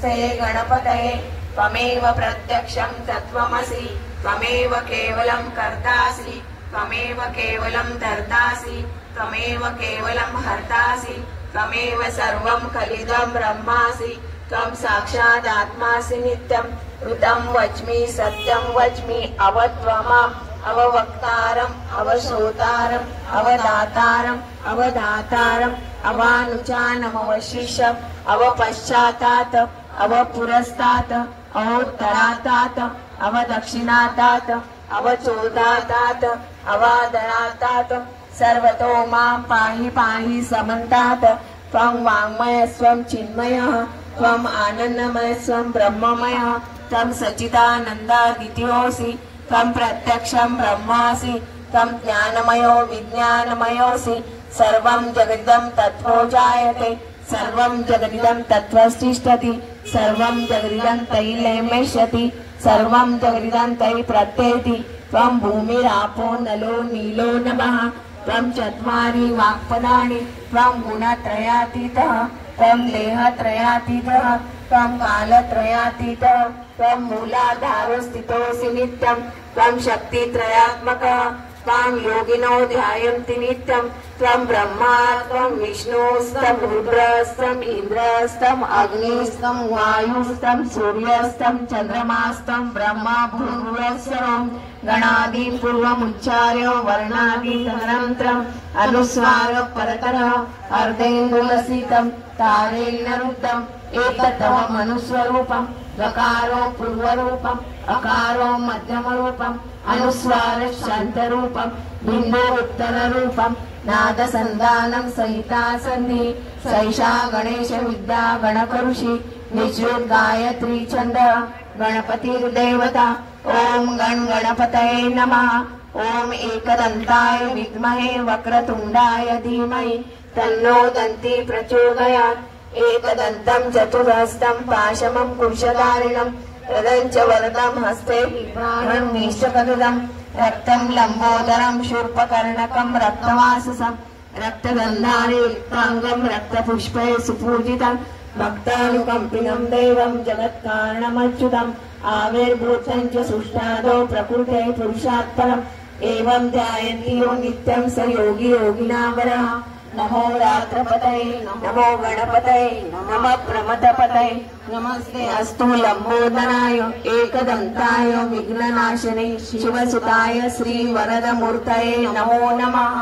नमस्ते गणपतये त्वमेव प्रत्यक्षं तत्त्वमसि त्वमेव केवलं कर्तासि त्वमेव केवलं धर्तासि त्वमेव केवलं हर्तासि त्वमेव सर्वं खलिदं ब्रह्मासि त्वं साक्षादात्मासि नित्यं ऋतं वच्मि सत्यं वच्मि अवत्वमाम् अववक्तारम् अवश्रोतारम् अवदातारम् अवधातारम् अवानुचानमवशिष्यम् अवपश्चातात् अवपुरस्तात् अवोत्तरातात् अवदक्षिणातात् अवचोदातात् अवादरातात् सर्वतो मां पाहि पाहि समन्तात् त्वं वाङ्मयस्त्वं चिन्मयः त्वम् आनन्दमयस्त्वं ब्रह्ममयः त्वं सच्चिदानन्दादित्योऽसि त्वं प्रत्यक्षं ब्रह्मासि त्वं ज्ञानमयो विज्ञानमयोऽसि सर्वं जगदिदं तत्त्वो जायते सर्वं जगदिदं तत्त्वस्तिष्ठति सर्वं जगदिदं तैलेमेष्यति सर्वं जगदिदं तै प्रत्येति त्वं भूमिरापो नलो नीलो नभः त्वं चत्वारि वाक्पदानि त्वं गुणत्रयातीतः त्वं देहत्रयातीतः त्वं कालत्रयातीतः त्वं मूलाधारो स्थितोऽसि नित्यं त्वं शक्तित्रयात्मकः त्वं योगिनो ध्यायन्ति नित्यं त्वं ब्रह्मा त्वं विष्णुस्तं रुद्रस्तं इन्द्रस्तं अग्निस्तं वायुस्तं सूर्यस्तं चन्द्रमास्तं ब्रह्मा भूर्भुवस्सर्वं गणादि पूर्वमुच्चार्य वर्णादितरन्त्रम् अनुस्वार परतरः अर्धेन्दुलसितं तारेण रुद्धम् एतत्तव मनुस्वरूपम् गकारो पूर्वरूपम् अकारो मध्यमरूपम् अनुस्वार शान्तरूपम् बिन्दुरुत्तररूपम् नादसन्धानं सहिता सन्धि सैषा गणेश विद्या गणकऋषि निश्रुत गायत्री छन्द गणपतिर्देवता ओम गण गणपतये नमः। ओम एकदन्ताय विद्महे वक्रतुण्डाय धीमहि तन्नो दन्ती प्रचोदयात्। एकदन्तं चतुर्हस्तं पाशमं कुशधारिणं तदञ्च वरदं हस्ते बिभ्राणं नीशकदं रक्तं लम्बोदरं शूर्पकर्णकं रक्तवाससं रक्तगन्धारयुक्ताङ्गं रक्तपुष्पै सुपूजितं भक्तानुकम्पिनं देवं जगत्कारणमच्युतम् आविर्भूतं च सुष्ठादौ प्रकृते पुरुषात् परम् एवं ध्यायन्ति यो नित्यं स योगी योगिनावरः। नमो रात्रपतये नमो गणपतये नमः प्रमथपतये नमस्ते अस्तु लंबोदराय एकदन्ताय विघ्ननाशने शिवसुताय श्रीवरदमूर्तये नमो नमः।